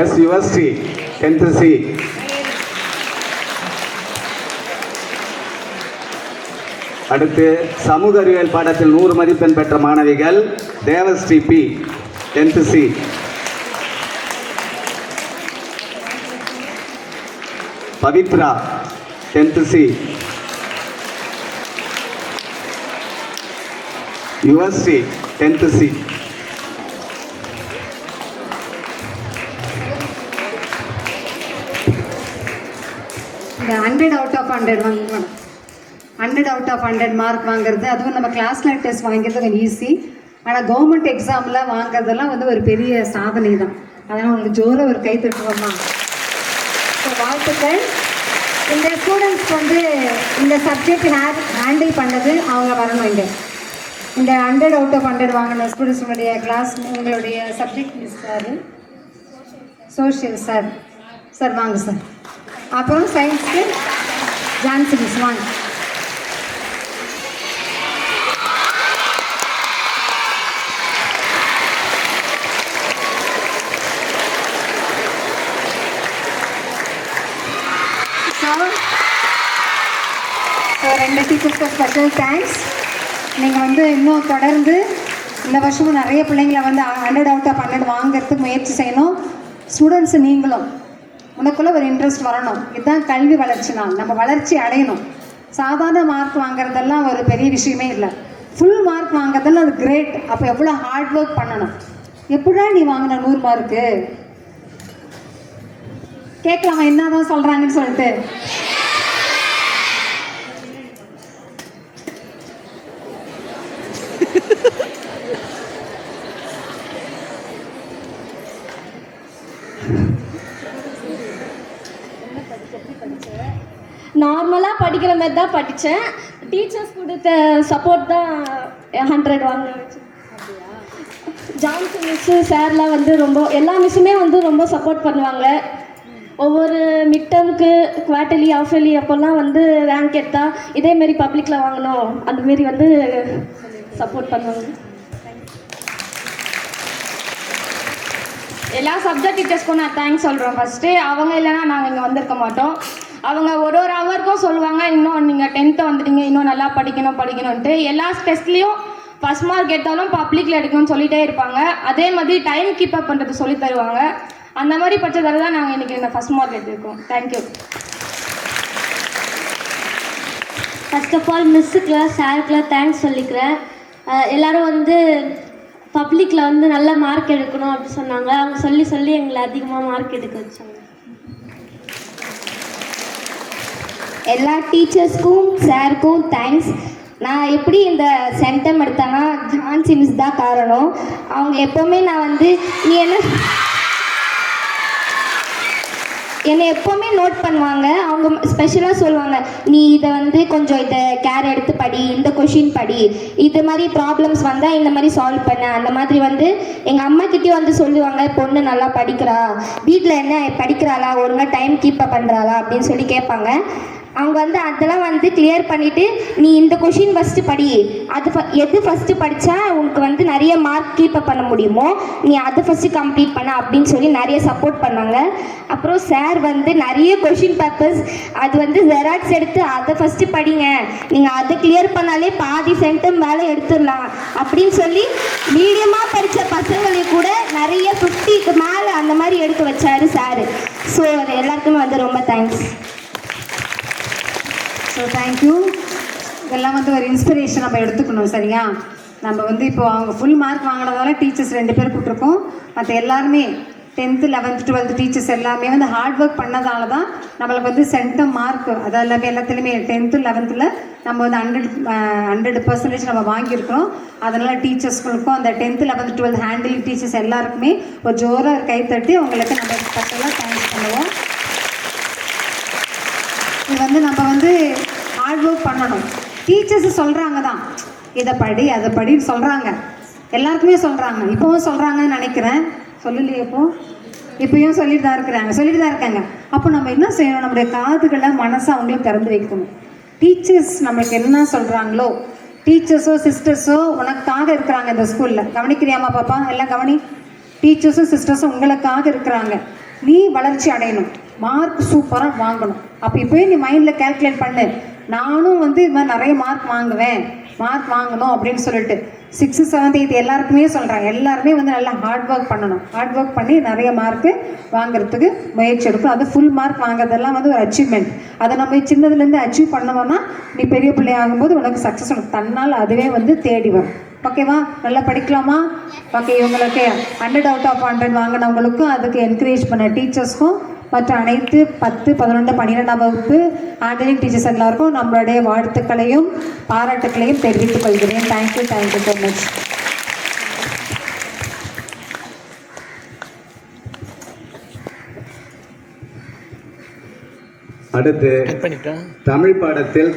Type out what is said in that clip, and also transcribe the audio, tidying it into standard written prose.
S Yuvasri 10th C. அடுத்து சமூக அறிவியல் பாடத்தில் 100 மதிப்பெண் பெற்ற மாணவிகள் Devasri P 10th C. Pavithra 10th C. Yuvasri 10th C. இந்த 100 out of 100 வாங்கணும். 100 out of 100 மார்க் வாங்குறது, அதுவும் நம்ம கிளாஸ்ல டெஸ்ட் வாங்கிறது கொஞ்சம் ஈஸி. ஆனால் கவர்மெண்ட் எக்ஸாமில் வாங்குறதெல்லாம் வந்து ஒரு பெரிய சாதனை தான். அதனால் உங்களுக்கு ஜோராக ஒரு கை தட்டுவோமா. ஸோ வாழ்த்துக்கள். இந்த ஸ்டூடெண்ட்ஸ்க்கு வந்து இந்த சப்ஜெக்ட் ஹேண்டில் பண்ணது அவங்க வரணும். இங்கே இந்த 100 out of 100 வாங்கின ஸ்டூடெண்ட்ஸுடைய கிளாஸ் உங்களுடைய subject miss sir social sir. Sir வாங்க சார். அப்புறம் சயின்ஸ்க்கு ஜான்சி மிஸ் வாங்க. ஸோ 2 டீச்சர்ஸ்க்கு ஸ்பெஷல் தேங்க்ஸ். நீங்கள் வந்து இன்னும் தொடர்ந்து இந்த வருஷமும் நிறைய பிள்ளைங்களை வந்து 100 out of 100 வாங்கிறதுக்கு முயற்சி செய்யணும். ஸ்டூடெண்ட்ஸு நீங்களும் உனக்குள்ளே ஒரு இன்ட்ரெஸ்ட் வரணும். இதுதான் கல்வி வளர்ச்சி. நம்ம வளர்ச்சி அடையணும். சாதாரண மார்க் வாங்குறதெல்லாம் ஒரு பெரிய விஷயமே இல்லை. ஃபுல் மார்க் வாங்குறதெல்லாம் அது கிரேட். அப்போ எவ்வளோ ஹார்ட் ஒர்க் பண்ணணும். எப்படா நீ வாங்கின 100 மார்க்கு கேட்கலாமா? என்ன தான் சொல்கிறாங்கன்னு சொல்லிட்டு நார்மலாக படிக்கிற மாதிரி தான் படித்தேன். டீச்சர்ஸ் கொடுத்த சப்போர்ட் தான் 100 வாங்க வச்சு. ஜான்சி மிஸ்ஸு சார்லாம் வந்து எல்லா மிஸ்ஸுமே வந்து ரொம்ப சப்போர்ட் பண்ணுவாங்க. ஒவ்வொரு மிட் டேர்முக்கு குவார்ட்டர்லி ஆஃபர்லி அப்போல்லாம் வந்து ரேங்க் எடுத்தால் இதேமாரி பப்ளிக்கில் வாங்கணும் அந்தமாரி வந்து சப்போர்ட் பண்ணுவாங்க. எல்லா சப்ஜெக்ட் டீச்சர்ஸ்க்கும் நான் தேங்க்ஸ் சொல்கிறோம். ஃபஸ்ட்டு அவங்க இல்லைனா நாங்கள் இங்கே வந்திருக்க மாட்டோம். அவங்க ஒரு ஹவருக்கும் சொல்லுவாங்க, இன்னும் நீங்கள் 10th வந்துட்டீங்க, இன்னும் நல்லா படிக்கணும்ன்ட்டு. எல்லா டெஸ்ட்லேயும் ஃபஸ்ட் மார்க் எடுத்தாலும் பப்ளிக்கில் எடுக்கணும்னு சொல்லிகிட்டே இருப்பாங்க. அதே மாதிரி டைம் கீப் அப் பண்ணுறது சொல்லி தருவாங்க. அந்த மாதிரி பட்சத்தில் தான் நாங்கள் இன்றைக்கி இந்த ஃபஸ்ட் மார்க் எடுத்துருக்கோம். தேங்க்யூ. ஃபர்ஸ்ட் ஆஃப் ஆல் மிஸ்ஸுக்குலாம் சாருக்குலாம் தேங்க்ஸ் சொல்லிக்கிறேன். எல்லோரும் வந்து பப்ளிக்கில் வந்து நல்ல மார்க் எடுக்கணும் அப்படி சொன்னாங்க. அவங்க சொல்லி எங்களை அதிகமாக மார்க் எடுக்க வச்சாங்க. எல்லா டீச்சர்ஸ்க்கும் சாருக்கும் தேங்க்ஸ். நான் எப்படி இந்த சென்டம் எடுத்தேன்னா ஜான்சி மிஸ் தான் காரணம். அவங்க எப்போவுமே நான் வந்து நீ என்னை எப்போவுமே நோட் பண்ணுவாங்க. அவங்க ஸ்பெஷலாக சொல்லுவாங்க, நீ இதை வந்து கொஞ்சம் இதை கேர் எடுத்து படி, இந்த கொஷின் படி, இது மாதிரி ப்ராப்ளம்ஸ் வந்தால் இந்த மாதிரி சால்வ் பண்ண. அந்த மாதிரி வந்து எங்கள் அம்மாக்கிட்டேயும் வந்து சொல்லுவாங்க, பொண்ணு நல்லா படிக்கிறா, வீட்டில் என்ன படிக்கிறாளா, ஒழுங்காக டைம் கீப்பப் பண்ணுறாளா அப்படின்னு சொல்லி கேட்பாங்க. அவங்க வந்து அதெல்லாம் வந்து கிளியர் பண்ணிவிட்டு, நீ இந்த கொஷின் ஃபஸ்ட்டு படி, எது ஃபஸ்ட்டு படித்தா உனக்கு வந்து நிறைய மார்க் கீப்பப் பண்ண முடியுமோ நீ அதை ஃபஸ்ட்டு கம்ப்ளீட் பண்ண அப்படின்னு சொல்லி நிறைய சப்போர்ட் பண்ணாங்க. அப்புறம் சார் வந்து நிறைய கொஷின் பேப்பர்ஸ் அது வந்து ஜெராக்ஸ் எடுத்து அதை ஃபஸ்ட்டு படிங்க, நீங்கள் அதை கிளியர் பண்ணாலே பாதி சென்டம் மேலே எடுத்துடலாம் அப்படின்னு சொல்லி மீடியமாக படித்த பசங்களை கூட நிறைய 50க்கு மேலே அந்த மாதிரி எடுக்க வச்சார் சார். ஸோ அது எல்லாருக்குமே வந்து ரொம்ப தேங்க்ஸ். So thank you. இதெல்லாம் வந்து ஒரு இன்ஸ்பிரேஷன் நம்ம எடுத்துக்கணும். சரியா? நம்ம வந்து இப்போ அவங்க ஃபுல் மார்க் வாங்கினதால டீச்சர்ஸ் 2 பேர் கூப்பிட்ருக்கோம். மற்ற எல்லாருமே 10th 11th 12th டீச்சர்ஸ் எல்லாமே வந்து ஹார்ட் ஒர்க் பண்ணதால தான் நம்மளுக்கு வந்து சென்டம் மார்க் அது எல்லாமே எல்லாத்துலேயுமே 10th 11th நம்ம வந்து 100% நம்ம வாங்கியிருக்கிறோம். அதனால் டீச்சர்ஸ்களுக்கும் அந்த 10th 11th 12th handle teachers எல்லாருக்குமே ஒரு ஜோராக கை தட்டி அவங்களுக்கு நம்ம ஸ்பெஷலாக தேங்க்ஸ் பண்ணுவோம். இது வந்து நம்ம வந்து ஹார்ட் ஒர்க் பண்ணணும். டீச்சர்ஸ் சொல்கிறாங்க தான், இதை படி அதை படின்னு சொல்கிறாங்க, எல்லாருக்குமே சொல்கிறாங்க. இப்போவும் சொல்கிறாங்கன்னு நினைக்கிறேன். சொல்லலையே இப்போயும் சொல்லிட்டு தான் இருக்காங்க. அப்போ நம்ம என்ன செய்யணும்? நம்முடைய காதுகளை மனசை அவங்களுக்கு திறந்து வைக்கணும். டீச்சர்ஸ் நம்மளுக்கு என்ன சொல்கிறாங்களோ, டீச்சர்ஸோ சிஸ்டர்ஸோ உனக்காக இருக்கிறாங்க இந்த ஸ்கூலில். கவனிக்கிறியாமா பாப்பா? எல்லாம் கவனி. டீச்சர்ஸும் சிஸ்டர்ஸும் உங்களுக்காக இருக்கிறாங்க. நீ வளர்ச்சி அடையணும், மார்க் சூப்பராக வாங்கணும். அப்போ இப்போயே நீ மைண்டில் கேல்குலேட் பண்ணு, நானும் வந்து இது மாதிரி நிறைய மார்க் வாங்கணும் அப்படின்னு சொல்லிட்டு 6th 7th 8th எல்லாருக்குமே சொல்கிறாங்க. எல்லாருமே வந்து நல்லா ஹார்ட் ஒர்க் பண்ணணும். ஹார்ட் ஒர்க் பண்ணி நிறைய மார்க்கு வாங்குறதுக்கு முயற்சி எடுக்கணும். அது ஃபுல் மார்க் வாங்குறதெல்லாம் வந்து ஒரு அச்சீவ்மெண்ட். அதை நம்ம சின்னதுலேருந்து அச்சீவ் பண்ணோம்னா நீ பெரிய பிள்ளை ஆகும்போது உனக்கு சக்ஸஸ் உனக்கு தன்னால் அதுவே வந்து தேடி வரும். ஓகேவா? நல்லா படிக்கலாமா? ஓகே. இவங்களுக்கு 100 out of 100 வாங்கினவங்களுக்கும் அதுக்கு என்கரேஜ் பண்ண டீச்சர்ஸ்க்கும் மற்ற அனைத்து 10, 11, 12ஆம் வகுப்பு ஹேண்டலிங் டீச்சர்ஸ் எல்லாருக்கும் நம்மளுடைய வாழ்த்துக்களையும் பாராட்டுக்களையும் தெரிவித்துக் கொள்கிறேன். Thank you so much. அடுத்து தமிழ் பாடத்தில்